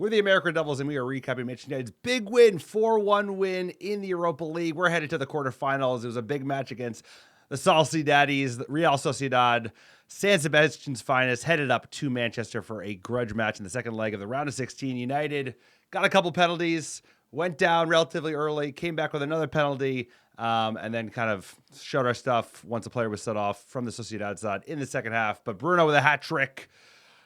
We're the American Devils, and we are recapping Manchester United's big win, 4-1 win in the Europa League. We're headed to the quarterfinals. It was a big match against the Sociedades, Real Sociedad, San Sebastian's finest, headed up to Manchester for a grudge match in the second leg of the round of 16. United got a couple penalties, went down relatively early, came back with another penalty, and then kind of showed our stuff once a player was set off from the Sociedad side in the second half. But Bruno with a hat trick.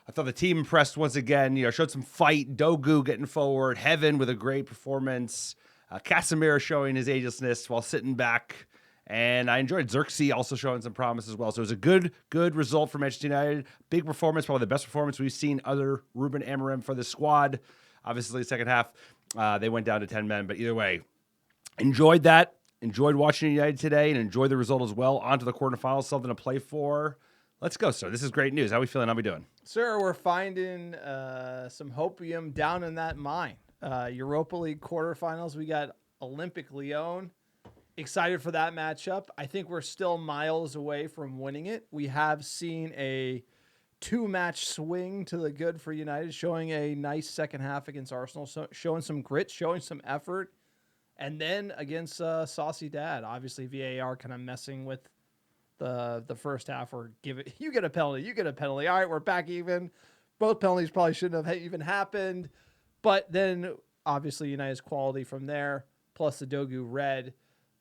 I thought the team impressed once again, showed some fight. Dorgu getting forward. Heaven with a great performance. Casemiro showing his agelessness while sitting back. And I enjoyed Zirkzee also showing some promise as well. So it was a good result for Manchester United. Big performance, probably the best performance we've seen other Ruben Amorim for the squad. Obviously, second half, they went down to 10 men. But either way, enjoyed that. Enjoyed watching United today and enjoyed the result as well. On to the quarterfinals, something to play for. Let's go, sir. This is great news. How are we feeling? How are we doing? Sir, we're finding some hopium down in that mine. Europa League quarterfinals, we got Olympic Lyon. Excited for that matchup. I think we're still miles away from winning it. We have seen a 2-match swing to the good for United, showing a nice second half against Arsenal, so showing some grit, showing some effort. And then against Sociedad, obviously VAR kind of messing with the first half, or you get a penalty. All right, we're back even. Both penalties probably shouldn't have even happened. But then obviously United's quality from there, plus the Dorgu red.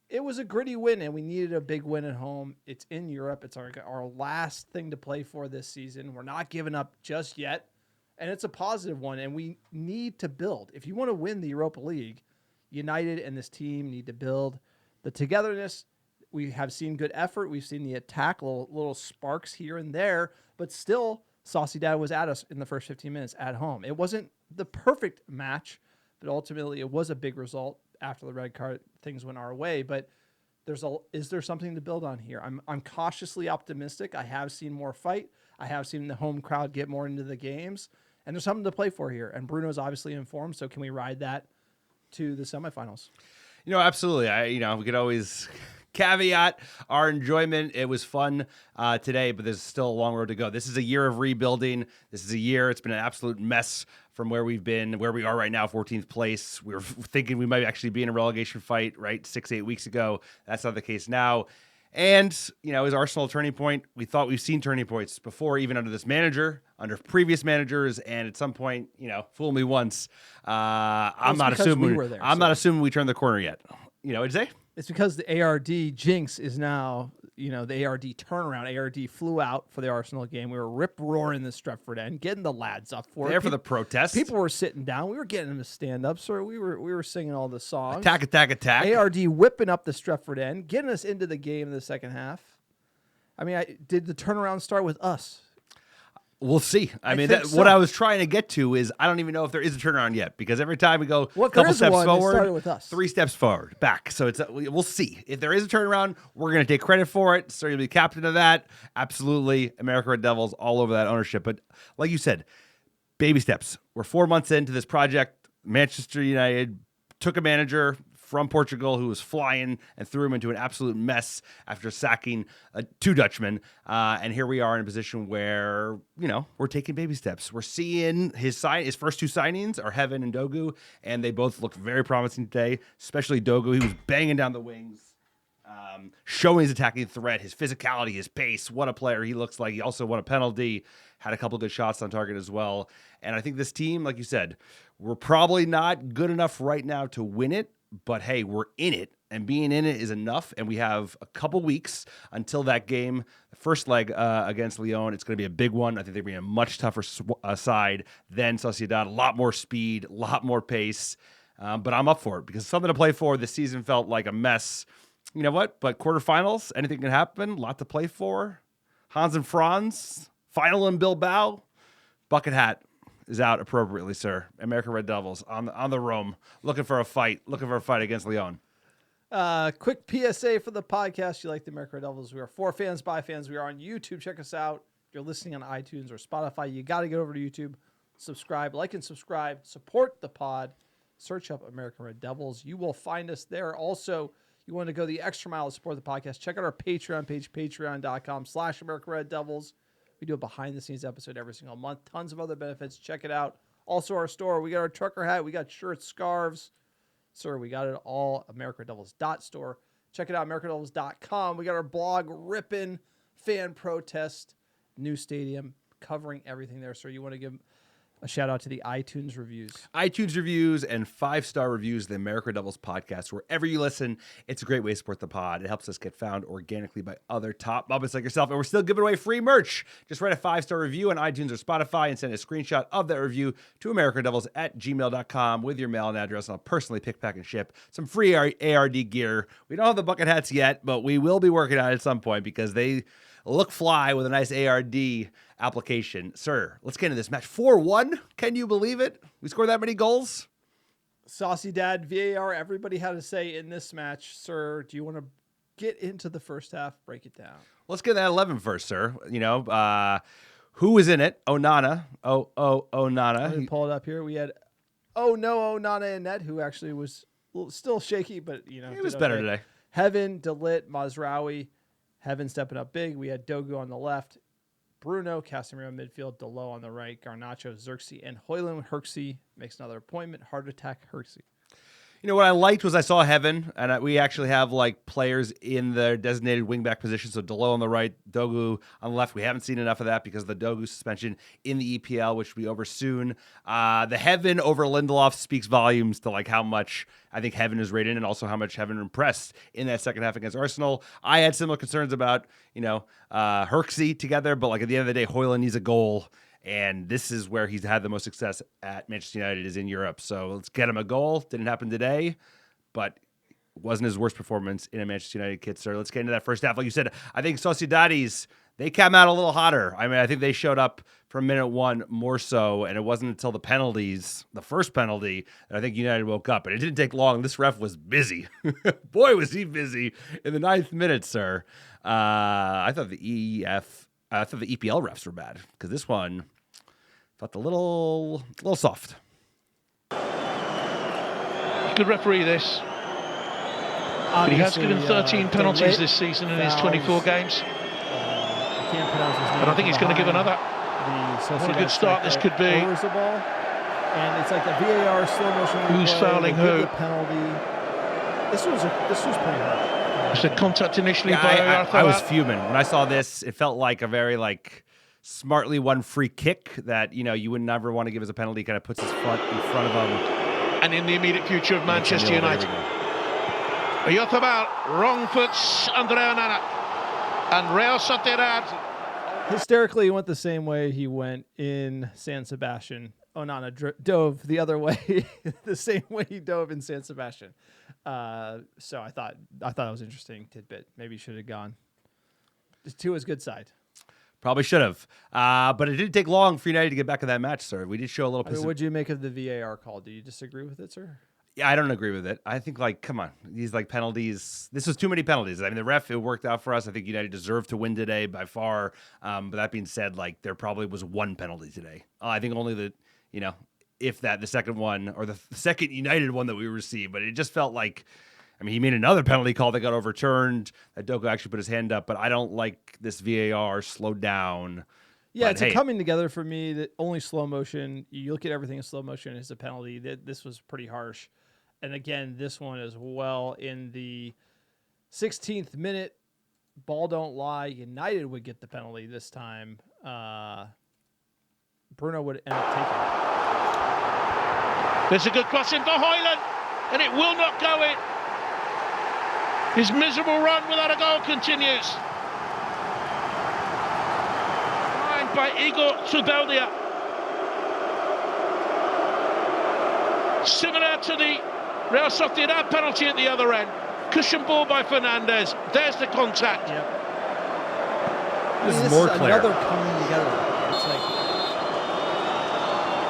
It was a gritty win, and we needed a big win at home. It's in Europe. It's our last thing to play for this season. We're not giving up just yet, and it's a positive one, and we need to build. If you want to win the Europa League, United and this team need to build the togetherness. We have seen good effort. We've seen the attack, little sparks here and there, but still, Sociedad was at us in the first 15 minutes at home. It wasn't the perfect match, but ultimately it was a big result. After the red card, things went our way. But is there something to build on here? I'm cautiously optimistic. I have seen more fight. I have seen the home crowd get more into the games, and there's something to play for here. And Bruno's obviously informed, so can we ride that to the semifinals? Absolutely. We could always caveat our enjoyment. It was fun today, but there's still a long road to go. This is a year of rebuilding. This is a year. It's been an absolute mess from where we've been, where we are right now, 14th place. We were thinking we might actually be in a relegation fight, right, 6-8 weeks ago. That's not the case now. And, is Arsenal a turning point? We thought we've seen turning points before, even under this manager, under previous managers, and at some point, fool me once. I'm not assuming not assuming we turned the corner yet. What'd you say? It's because the ARD jinx is now, the ARD turnaround. ARD flew out for the Arsenal game. We were rip-roaring the Stretford end, getting the lads up for it. There for the protest. People were sitting down. We were getting them to stand up, sir. We were singing all the songs. Attack, attack, attack. ARD whipping up the Stretford end, getting us into the game in the second half. I mean, did the turnaround start with us? We'll see. I mean, what I was trying to get to is I don't even know if there is a turnaround yet, because every time we go a couple steps forward, with us. 3 steps forward, back. So we'll see. If there is a turnaround, we're going to take credit for it. So you'll be captain of that. Absolutely. American Red Devils all over that ownership. But like you said, baby steps. We're 4 months into this project. Manchester United took a manager from Portugal who was flying and threw him into an absolute mess after sacking 2 Dutchmen. And here we are in a position where, we're taking baby steps. We're seeing his first 2 signings are Heaven and Dorgu, and they both look very promising today, especially Dorgu. He was banging down the wings, showing his attacking threat, his physicality, his pace. What a player he looks like. He also won a penalty, had a couple good shots on target as well. And I think this team, like you said, we're probably not good enough right now to win it, but hey, we're in it, and being in it is enough. And we have a couple weeks until that game, the first leg against Lyon. It's going to be a big one. I think they're going to be a much tougher side than Sociedad. A lot more speed, a lot more pace. But I'm up for it because it's something to play for. This season felt like a mess. You know what? But quarterfinals, anything can happen. A lot to play for. Hans and Franz, final in Bilbao. Bucket hat is out appropriately, sir. American Red Devils on the roam, looking for a fight against Lyon. Quick PSA for the podcast. You like the American Red Devils? We are for fans, by fans. We are on YouTube. Check us out. If you're listening on iTunes or Spotify, you got to get over to YouTube, subscribe, like and subscribe, support the pod. Search up American Red Devils. You will find us there. Also, you want to go the extra mile to support the podcast, check out our Patreon page, patreon.com/American Red Devils. We do a behind-the-scenes episode every single month. Tons of other benefits. Check it out. Also, our store, we got our trucker hat, we got shirts, scarves. Sir, we got it all, americanreddevils.store. Check it out, americanreddevils.com. We got our blog, Rippin' Fan Protest, new stadium, covering everything there. Sir, you want to give a shout out to the iTunes reviews. iTunes reviews and 5-star reviews of the America Devils podcast. Wherever you listen, it's a great way to support the pod. It helps us get found organically by other top Muppets like yourself. And we're still giving away free merch. Just write a 5-star review on iTunes or Spotify and send a screenshot of that review to americanreddevils@gmail.com with your mail and address. And I'll personally pick, pack, and ship some free ARD gear. We don't have the bucket hats yet, but we will be working on it at some point because they look fly with a nice ARD application. Sir, let's get into this match. 4-1. Can you believe it? We scored that many goals? Sociedad, VAR, everybody had to say in this match. Sir, do you want to get into the first half? Break it down. Let's get that 11 first, sir. You know, who was in it? Onana. Onana. Let me pull it up here. We had, Onana in net, who actually was still shaky, but, you know. He was better today. Heaven, Delit, Mazraoui. Heaven stepping up big. We had Dorgu on the left. Bruno, Casemiro midfield, Delo on the right, Garnacho, Zirkzee, and Højlund. Zirkzee makes another appointment. Heart attack, Zirkzee. You know, what I liked was I saw Heaven, and we actually have, like, players in their designated wingback position. So Delo on the right, Dorgu on the left. We haven't seen enough of that because of the Dorgu suspension in the EPL, which will be over soon. The Heaven over Lindelof speaks volumes to, like, how much I think Heaven is rated and also how much Heaven impressed in that second half against Arsenal. I had similar concerns about, you know, Zirkzee together, but, like, at the end of the day, Højlund needs a goal. And this is where he's had the most success at Manchester United is in Europe. So let's get him a goal. Didn't happen today, but wasn't his worst performance in a Manchester United kit, sir. Let's get into that first half. Like you said, I think Sociedadis, they came out a little hotter. I mean, I think they showed up from minute one more so, and it wasn't until the penalties, the first penalty, that I think United woke up. And it didn't take long. This ref was busy. Boy, was he busy in the 9th minute, sir. I thought the EPL refs were bad because this one felt a little soft. Good referee, this. But he has given 13 penalties this season in his 24 games. And I think he's going to give another. What a good start this could be. And it's like the VAR slow motion. Who's fouling who? The penalty. This was pretty hard. It's a contact initially Yeah, by I was fuming when I saw this. It felt like a very smartly won free kick that, you know, you would never want to give as a penalty. Kind of puts his foot in front of him. And in the immediate future of Manchester United. Yothobal, wrong foot, Andrea Onana. And Real Sociedad. Hysterically, he went the same way he went in San Sebastian. Onana dove the other way, the same way he dove in San Sebastian. So I thought that was an interesting tidbit. Maybe he should have gone to his good side. Probably should have. But it didn't take long for United to get back in that match, sir. We did show a little. What did you make of the VAR call? Do you disagree with it, sir? Yeah, I don't agree with it. I think, come on. These, penalties. This was too many penalties. I mean, the ref, it worked out for us. I think United deserved to win today by far. But that being said, there probably was one penalty today. I think only if that, the second one, or the second United one that we received. But it just felt like, I mean, he made another penalty call that got overturned. That Dorgu actually put his hand up. But I don't like this VAR slowed down. Yeah, but it's a coming together for me that only slow motion. You look at everything in slow motion as a penalty. This was pretty harsh. And again, this one as well in the 16th minute. Ball don't lie. United would get the penalty this time. Bruno would end up taking it. There's a good cross in for Højlund, and it will not go in. His miserable run without a goal continues. Lined by Igor Zubeldia. Similar to the Real Sociedad penalty at the other end. Cushion ball by Fernandes. There's the contact. Yep. This is more clear. Another coming together.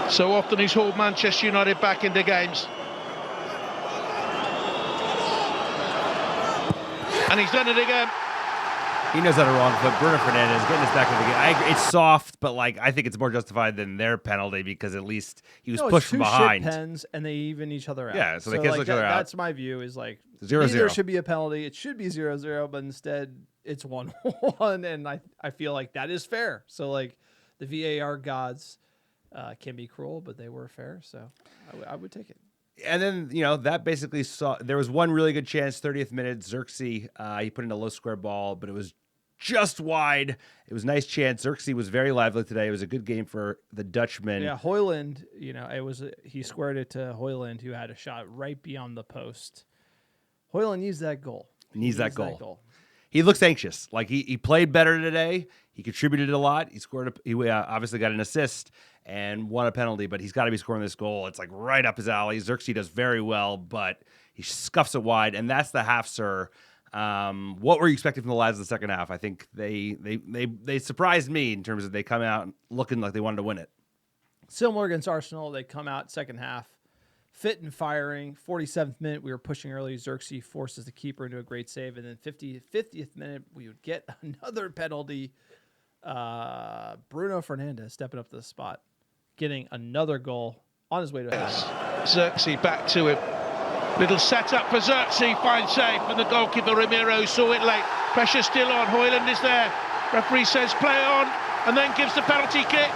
It's so often he's hauled Manchester United back into games. And he's done it again. He knows how to wrong foot. Bruno Fernandes getting us back in the game. I agree. It's soft, but I think it's more justified than their penalty because at least he was pushed from behind. Shit pens and they even each other out. Yeah, so they cancel each other out. That's my view. Is 0-0. There should be a penalty. It should be 0-0, but instead it's 1-1, and I feel like that is fair. So the VAR gods can be cruel, but they were fair, so I would take it. And then, that basically there was one really good chance, 30th minute, Zirkzee, he put in a low square ball, but it was just wide. It was a nice chance. Zirkzee was very lively today. It was a good game for the Dutchman. Yeah, Højlund, he squared it to Højlund, who had a shot right beyond the post. Højlund needs that goal. Needs that goal. He looks anxious. Like he played better today. He contributed a lot. He scored. He obviously got an assist and won a penalty, but he's got to be scoring this goal. It's like right up his alley. Zirkzee does very well, but he scuffs it wide, and that's the half, sir. What were you expecting from the lads in the second half? I think they surprised me in terms of they come out looking like they wanted to win it. Similar against Arsenal, they come out second half fit and firing. 47th minute, we were pushing early. Zirkzee forces the keeper into a great save, and then 50th minute, we would get another penalty. Bruno Fernandes stepping up to the spot, getting another goal on his way to a hat. Zirkzee back to him. Little setup for Zirkzee, fine save from the goalkeeper. Ramiro saw it late. Pressure still on. Højlund is there. Referee says play on, and then gives the penalty kick.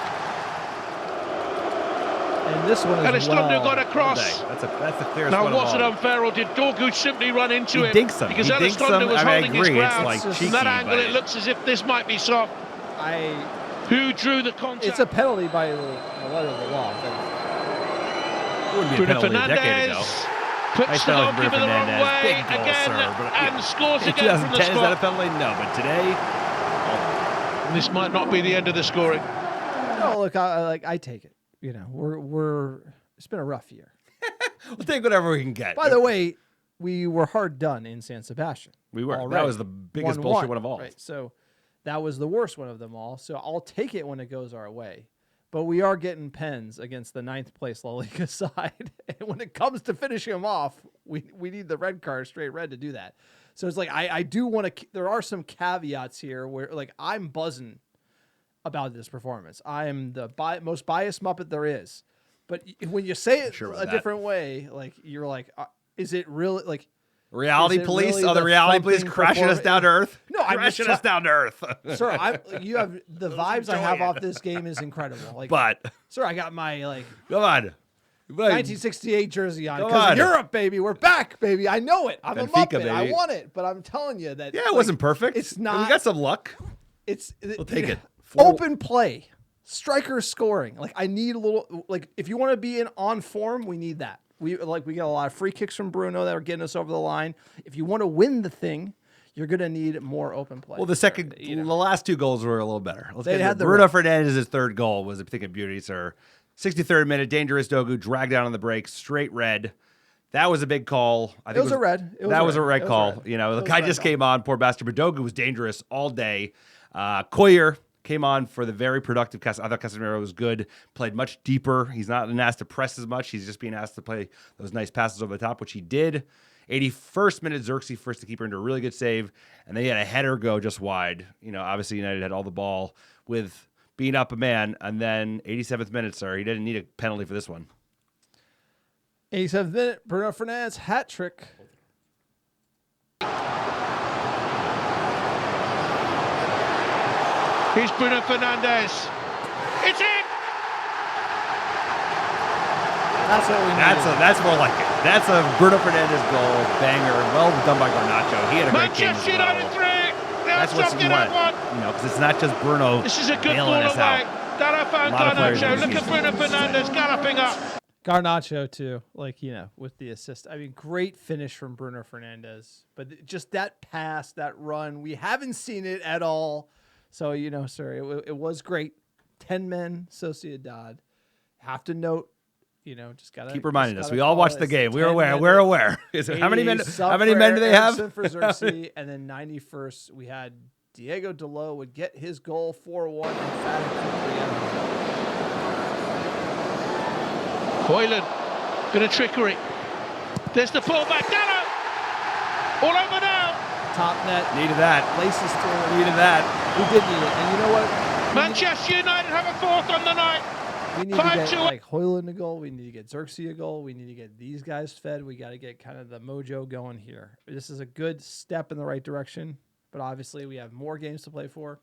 And this one is got across. That's the clearest now, one. Was it unfair, or did Dorgu simply run into him? Dinks him. Because Elizondo was holding his ground. It's like From that angle, it looks as if this might be soft. Who drew the contact? It's a penalty by the letter of the law. Wouldn't be a penalty a decade ago. Puts the goalkeeper the wrong way goal, again, sir, and scores again from the 2010, spot. Is that a penalty? No, but today... This might not be the end of the scoring. No, look, I take it. It's been a rough year. We'll take whatever we can get. By the way, we were hard done in San Sebastian. We were. Already. That was the biggest bullshit one of all. Right, so that was the worst one of them all. So I'll take it when it goes our way. But we are getting pens against the 9th place La Liga side. And when it comes to finishing them off, we need the red card, straight red, to do that. So it's like I do want to – there are some caveats here where, like, I'm buzzing about this performance. I am the most biased Muppet there is. But when you say it different way, like, you're like, is it really – like – Reality police? Really the reality police crashing us down to earth? No, I'm crashing us down to earth. Sir, you have the vibes I have off this game is incredible. Like, but sir, I got my come on, 1968 jersey on because Europe, baby, we're back, baby. I know it. I'm Benfica, a Muppet. Baby. I want it, but I'm telling you that it wasn't perfect. It's not. We got some luck. We'll take it. Open play, striker scoring. Like I need a little. Like if you want to be on form, we need that. We get a lot of free kicks from Bruno that are getting us over the line. If you want to win the thing, you're going to need more open play. Well, the last two goals were a little better. Bruno Fernandes' third goal was a thing of beauty, sir. 63rd minute, dangerous Dorgu dragged down on the break, straight red. That was a big call. I think it was a red. That was a red call. The guy just came on, poor bastard. But Dorgu was dangerous all day. Koyer came on for the very productive cast. I thought Casemiro was good, played much deeper. He's not been asked to press as much. He's just being asked to play those nice passes over the top, which he did. 81st minute, Zirkzee forced the keeper into a really good save, and they had a header go just wide. Obviously United had all the ball with being up a man, and then 87th minute, sir, he didn't need a penalty for this one. 87th minute, Bruno Fernandes, hat trick. Here's Bruno Fernandes. It's in! That's what we need. That's more like it. That's a Bruno Fernandes goal, banger, well done by Garnacho. He had a great game as well. Manchester United 3. That's what you want. Because it's not just Bruno. This is a good ball away. Dara found Garnacho. Look at Bruno Fernandes galloping up. Garnacho too, with the assist. I mean, great finish from Bruno Fernandes. But just that pass, that run, we haven't seen it at all. So, sir, it was great. 10 men, Sociedad. Have to note, just got to keep reminding us. We all watched the game. We're aware. We're aware. How many men do they have? For Zirkzee, and then 91st, we had Diego Dalot would get his goal 4-1 emphatically. Højlund, bit of trickery. There's the pullback. Dalot! All over now. Top net. Needed that. Laces to Needed that. We did need it. And you know what? Manchester United have a fourth on the night. We need to get Højlund a goal. We need to get Zirkzee a goal. We need to get these guys fed. We got to get kind of the mojo going here. This is a good step in the right direction, but obviously we have more games to play for.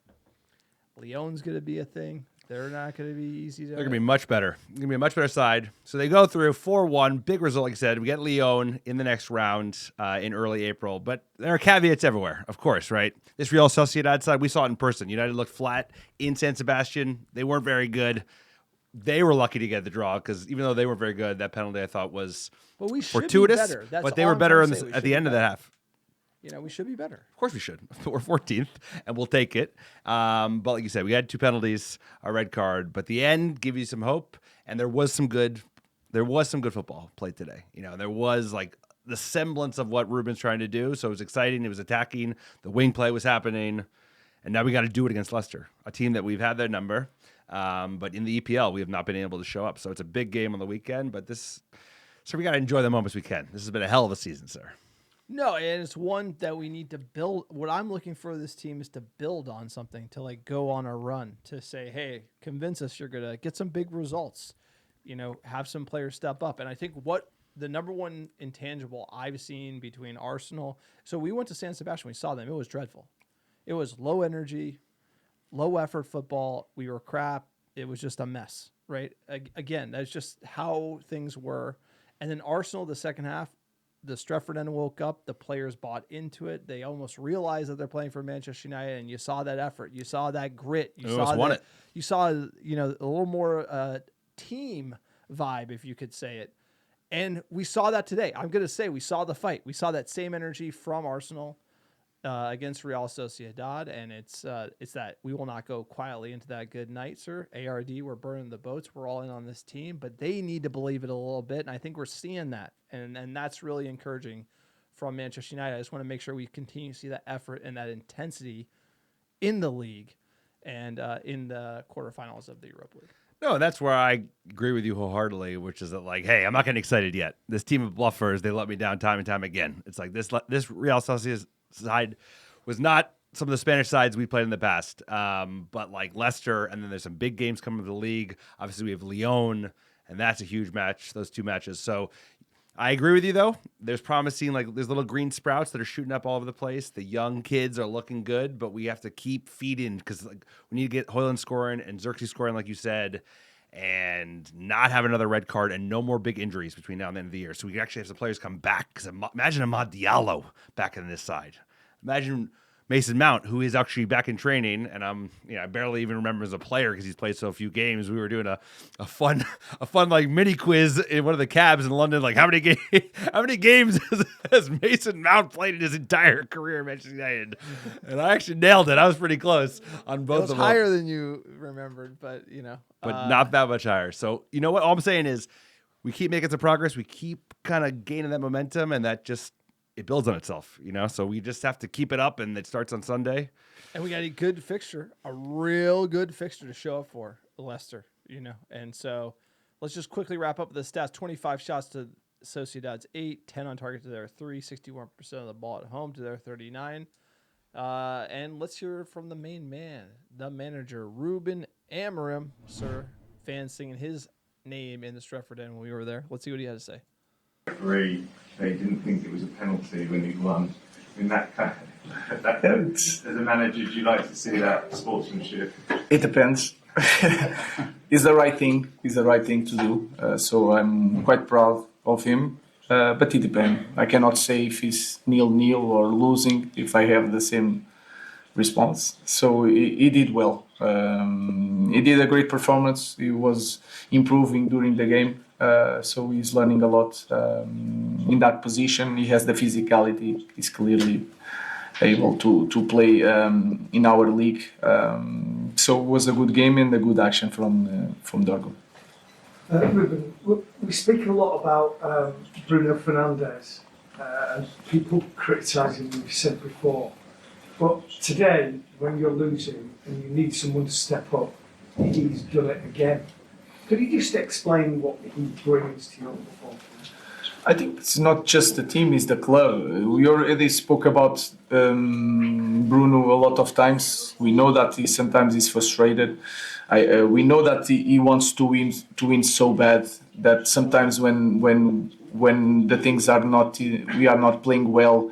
Lyon's going to be a thing. They're not going to be easy to. They're going to be much better. They're going to be a much better side. So they go through 4-1. Big result, like I said. We get Lyon in the next round in early April. But there are caveats everywhere, of course, right? This Real Sociedad side, we saw it in person. United looked flat in San Sebastian. They weren't very good. They were lucky to get the draw because even though they weren't very good, that penalty I thought was fortuitous. But they were better at the end of the half. We should be better. Of course we should. We're 14th, and we'll take it. But like you said, we had 2 penalties, a red card. But the end give you some hope, and there was some good football played today. There was like the semblance of what Ruben's trying to do. So it was exciting. It was attacking. The wing play was happening, and now we got to do it against Leicester, a team that we've had their number. But in the EPL, we have not been able to show up. So it's a big game on the weekend. But so we got to enjoy the moments we can. This has been a hell of a season, sir. No, and it's one that we need to build. What I'm looking for this team is to build on something, to like go on a run, to say, hey, convince us you're going to get some big results, have some players step up. And I think what the number one intangible I've seen between Arsenal. So we went to San Sebastian. We saw them. It was dreadful. It was low energy, low effort football. We were crap. It was just a mess, right? Again, that's just how things were. And then Arsenal, the second half, the Trafford end woke up. The players bought into it. They almost realized that they're playing for Manchester United, and you saw that effort. You saw that grit. You saw a little more team vibe, if you could say it. And we saw that today. I'm going to say we saw the fight. We saw that same energy from Arsenal against Real Sociedad, and it's that we will not go quietly into that good night, sir. ARD, we're burning the boats. We're all in on this team, but they need to believe it a little bit, and I think we're seeing that, and that's really encouraging from Manchester United. I just want to make sure we continue to see that effort and that intensity in the league and in the quarterfinals of the Europa League. No, that's where I agree with you wholeheartedly, which is that, like, hey, I'm not getting excited yet. This team of bluffers, they let me down time and time again. It's like this Real Sociedad side was not some of the Spanish sides we played in the past, but like Leicester, and then there's some big games coming to the league. Obviously, we have Lyon, and that's a huge match, those 2 matches. So I agree with you, though. There's promising, like, there's little green sprouts that are shooting up all over the place. The young kids are looking good, but we have to keep feeding because we need to get Højlund scoring and Zirkzee scoring, like you said, and not have another red card and no more big injuries between now and the end of the year. So we can actually have some players come back. Because imagine Amad Diallo back in this side. Imagine Mason Mount, who is actually back in training, and I barely even remember as a player because he's played so few games. We were doing a fun like mini quiz in one of the cabs in London. Like how many games has Mason Mount played in his entire career at Manchester United? And I actually nailed it. I was pretty close on both of them. It was higher than you remembered, but but not that much higher. So you know what? All I'm saying is we keep making some progress. We keep kind of gaining that momentum, and that just. It builds on itself, so we just have to keep it up, and it starts on Sunday. And we got a good fixture, a real good fixture to show up for Leicester, And so let's just quickly wrap up the stats. 25 shots to Sociedad's 8, 10 on target to their 3, 61% of the ball at home to their 39. And let's hear from the main man, the manager, Ruben Amorim, sir. Fans singing his name in the Trafford end when we were there. Let's see what he had to say. Referee, they didn't think it was a penalty when he won. In that as a manager, do you like to see that sportsmanship? It depends. It's the right thing. It's the right thing to do. So I'm quite proud of him. But it depends. I cannot say if he's 0-0 or losing if I have the same response. So he did well. He did a great performance. He was improving during the game. So he's learning a lot in that position. He has the physicality. He's clearly able to play in our league. So it was a good game and a good action from Dorgu. Ruben, we speak a lot about Bruno Fernandes and people criticising him, you said before. But today, when you're losing and you need someone to step up, he's done it again. Could you just explain what he brings to your football? I think it's not just the team, it's the club. We already spoke about Bruno a lot of times. We know that he sometimes is frustrated. We know that he wants to win so bad that sometimes when the things are not, we are not playing well,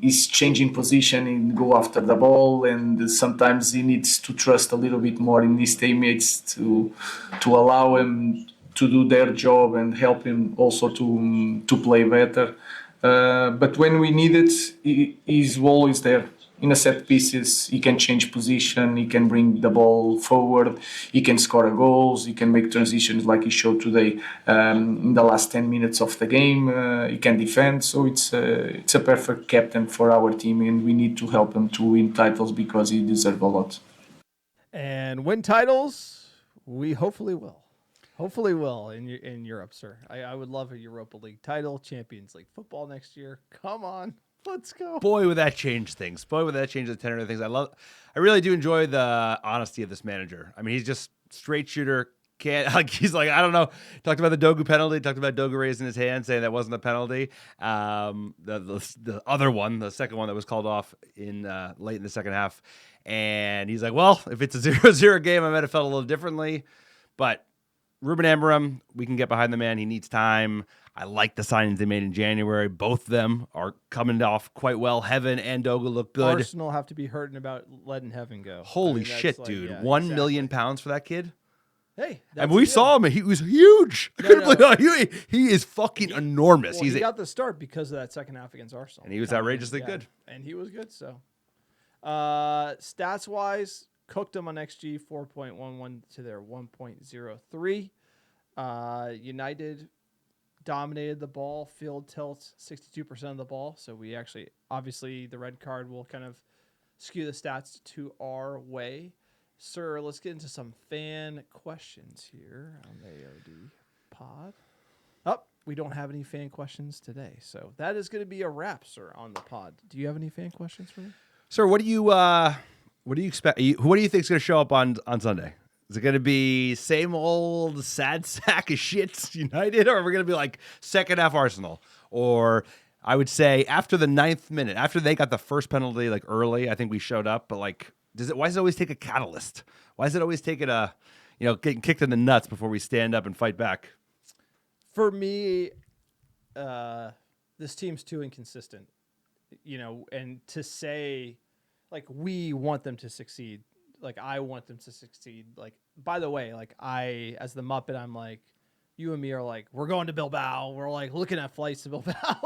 he's changing position and go after the ball, and sometimes he needs to trust a little bit more in his teammates to allow him to do their job and help him also to play better. But when we need it, he's always there. In a set pieces, he can change position, he can bring the ball forward, he can score goals, he can make transitions like he showed today in the last 10 minutes of the game. He can defend, so it's a perfect captain for our team, and we need to help him to win titles because he deserves a lot. And win titles, we hopefully will. Hopefully will in Europe, sir. I would love a Europa League title, Champions League football next year. Come on. Let's go. Boy, would that change things. Boy, would that change the tenor of things. I really do enjoy the honesty of this manager. I mean, he's just straight shooter. He's like, I don't know. Talked about the Dorgu penalty. Talked about Dorgu raising his hand, saying that wasn't a penalty. The other one, the second one that was called off in late in the second half. And he's like, well, if it's a 0-0 game, I might have felt a little differently. But Ruben Amorim, we can get behind the man. He needs time. I like the signings they made in January. Both of them are coming off quite well. Heaven and Dorgu look good. Arsenal have to be hurting about letting Heaven go. Holy shit, dude. Yeah, £1 million for that kid? Hey. And we saw him. He was huge. No. He is fucking enormous. Well, he got the start because of that second half against Arsenal. And he was outrageously good. And he was good, so. Stats-wise, cooked them on XG, 4.11 to their 1.03. United dominated the ball, field tilt 62% of the ball. So we actually, obviously, the red card will kind of skew the stats to our way. Sir, let's get into some fan questions here on the AOD pod. Oh, we don't have any fan questions today. So that is going to be a wrap, sir, on the pod. Do you have any fan questions for me? Sir, what do you expect? What do you think is going to show up on Sunday? Is it going to be same old sad sack of shits United, or are we going to be like second half Arsenal? Or I would say after the 9th minute, after they got the first penalty like early, I think we showed up. But like, why does it always take a catalyst? Why does it always take it getting kicked in the nuts before we stand up and fight back? For me, this team's too inconsistent. And to say like we want them to succeed. Like, I want them to succeed. Like, by the way, like, as the Muppet, I'm like, you and me are like, we're going to Bilbao. We're like looking at flights to Bilbao.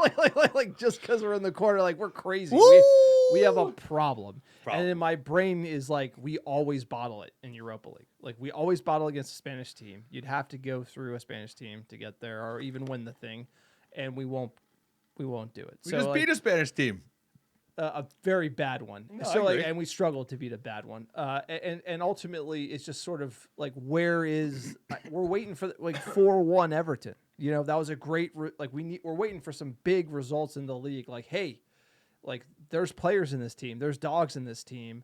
like just because we're in the corner, like, we're crazy. We have a problem. And then my brain is like, we always bottle it in Europa League. Like, we always bottle against a Spanish team. You'd have to go through a Spanish team to get there or even win the thing. And we won't do it. We just beat a Spanish team. A very bad one. No, and we struggled to beat a bad one. And ultimately, it's just sort of like, we're waiting for like 4-1 Everton. That was a great we're waiting for some big results in the league. Like, hey, like there's players in this team, there's dogs in this team,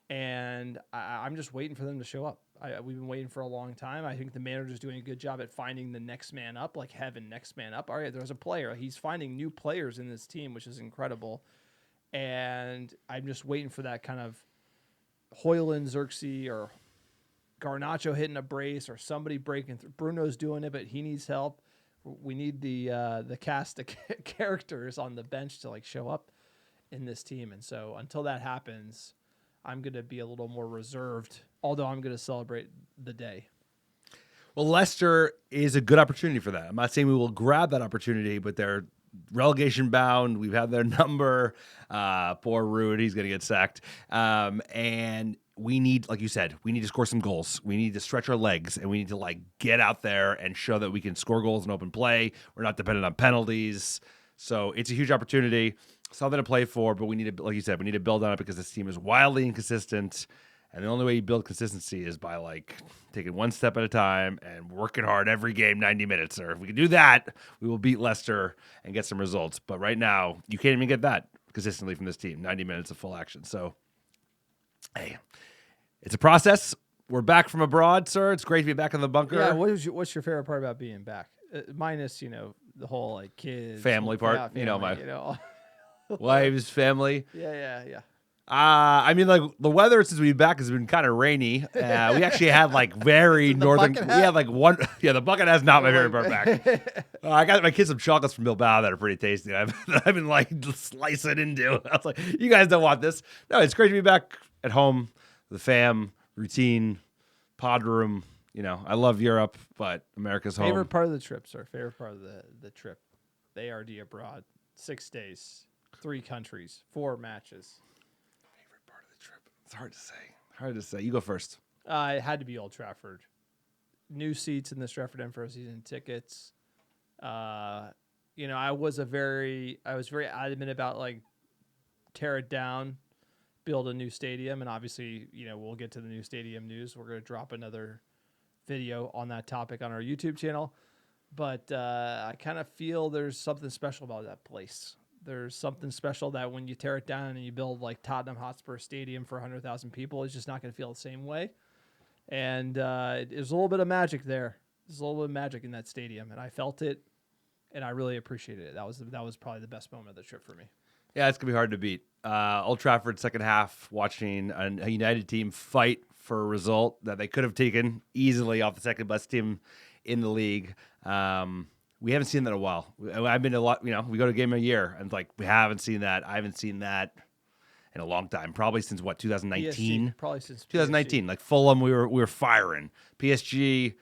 and I'm just waiting for them to show up. We've been waiting for a long time. I think the manager's doing a good job at finding the next man up, like Heaven next man up. All right, there's a player. He's finding new players in this team, which is incredible. And I'm just waiting for that kind of Højlund, Zirkzee, or Garnacho hitting a brace, or somebody breaking through. Bruno's doing it, but he needs help. We need the cast of characters on the bench to like show up in this team. And so until that happens, I'm going to be a little more reserved, although I'm going to celebrate the day. Well, Leicester is a good opportunity for that. I'm not saying we will grab that opportunity, but they're relegation bound. We've had their number. Poor Ruud, he's going to get sacked. And we need, like you said, we need to score some goals. We need to stretch our legs, and we need to like get out there and show that we can score goals in open play. We're not dependent on penalties. So it's a huge opportunity, something to play for, but we need to, like you said, we need to build on it because this team is wildly inconsistent. And the only way you build consistency is by like taking one step at a time and working hard every game, 90 minutes. Or if we can do that, we will beat Leicester and get some results. But right now, you can't even get that consistently from this team, 90 minutes of full action. So, hey, it's a process. We're back from abroad, sir. It's great to be back in the bunker. Yeah, what's your favorite part about being back? Minus, the whole like kids. Family part. Family, my wives, family. Yeah. I mean, like the weather since we've been back has been kind of rainy. We actually had like very northern. We had like one. Yeah, the bucket has not my favorite part back. I got my kids some chocolates from Bilbao that are pretty tasty. I've been like slicing into. I was like, you guys don't want this. No, it's great to be back at home, the fam, routine, pod room. You know, I love Europe, but America's home. Favorite part of the trip, sir. Favorite part of the trip. The ARD abroad. 6 days, 3 countries, 4 matches. Part of the trip. It's hard to say. Hard to say. You go first. It had to be Old Trafford. New seats in the Stratford End for season tickets. You know, I was very adamant about like tear it down, build a new stadium, and obviously, you know, we'll get to the new stadium news. We're going to drop another video on that topic on our YouTube channel. But I kind of feel there's something special about that place. There's something special that when you tear it down and you build like Tottenham Hotspur Stadium for 100,000 people, it's just not going to feel the same way. And there's a little bit of magic there. There's a little bit of magic in that stadium, and I felt it, and I really appreciated it. That was probably the best moment of the trip for me. Yeah, it's gonna be hard to beat. Old Trafford second half, watching a United team fight for a result that they could have taken easily off the second best team in the league. We haven't seen that in a while. I've been to a lot, you know, we go to a game a year, and like we haven't seen that. I haven't seen that in a long time. Probably since what, 2019? PSG, probably since 2019. Like Fulham, we were firing. PSG.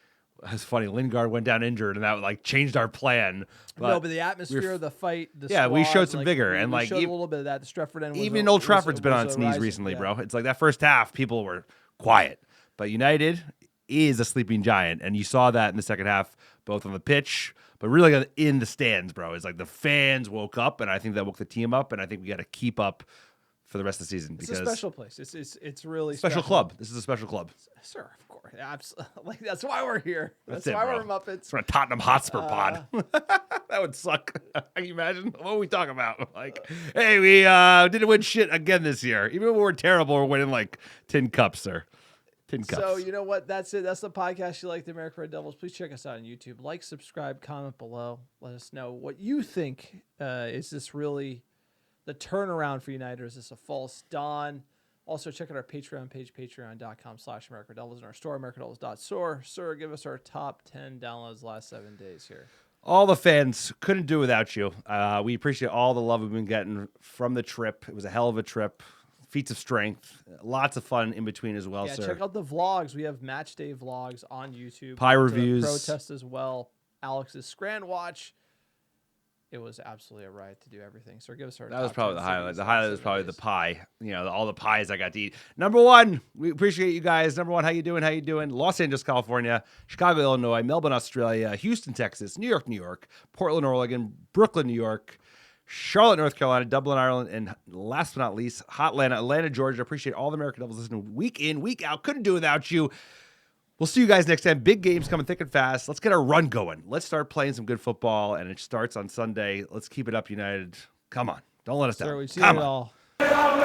It's funny. Lingard went down injured, and that like changed our plan. But the atmosphere, the fight, the yeah, we squad, showed some like, vigor, we and like showed a little bit of that. The Stratford End, even Old Trafford's been on its knees recently, bro. It's like that first half, people were quiet, but United is a sleeping giant, and you saw that in the second half, both on the pitch, but really in the stands, bro. It's like the fans woke up, and I think that woke the team up, and I think we got to keep up for the rest of the season It's because a special place. It's really special club. This is a special club. Sure, of course, absolutely. Like that's why we're here. That's it, why bro. we're Muppets. It's for a Tottenham Hotspur pod. That would suck. Can you imagine? What are we talking about? Like, hey, we didn't win shit again this year. Even when we're terrible, we're winning like 10 cups, sir. 10 cups. So you know what? That's it. That's the podcast you like, the American Red Devils. Please check us out on YouTube. Like, subscribe, comment below. Let us know what you think. Is this really the turnaround for United, or is this a false dawn? Also, check out our Patreon page, patreon.com/AmericanReddevils, and our store, americanreddevils.store. Sir, give us our top 10 downloads last 7 days here. All the fans, couldn't do without you. We appreciate all the love we've been getting from the trip. It was a hell of a trip. Feats of strength. Lots of fun in between as well, Yeah, sir. check out the vlogs. We have match day vlogs on YouTube. Pie Went to the reviews. Protest as well. Alex's Scran Watch. It was absolutely a riot to do everything. So give us our That was top probably 10 the highlight. cities The last highlight was 7 probably days. the pie. You know, all the pies I got to eat. Number one, we appreciate you guys. Number one, how you doing? How you doing? Los Angeles, California, Chicago, Illinois, Melbourne, Australia, Houston, Texas, New York, Portland, Oregon, Brooklyn, New York, Charlotte, North Carolina, Dublin, Ireland, and last but not least, Atlanta, Georgia. Appreciate all the American Devils listening week in, week out. Couldn't do without you. We'll see you guys next time. Big games coming thick and fast. Let's get our run going. Let's start playing some good football, and it starts on Sunday. Let's keep it up, United. Come on. Don't let us down. Sir, we've seen Come it on. all.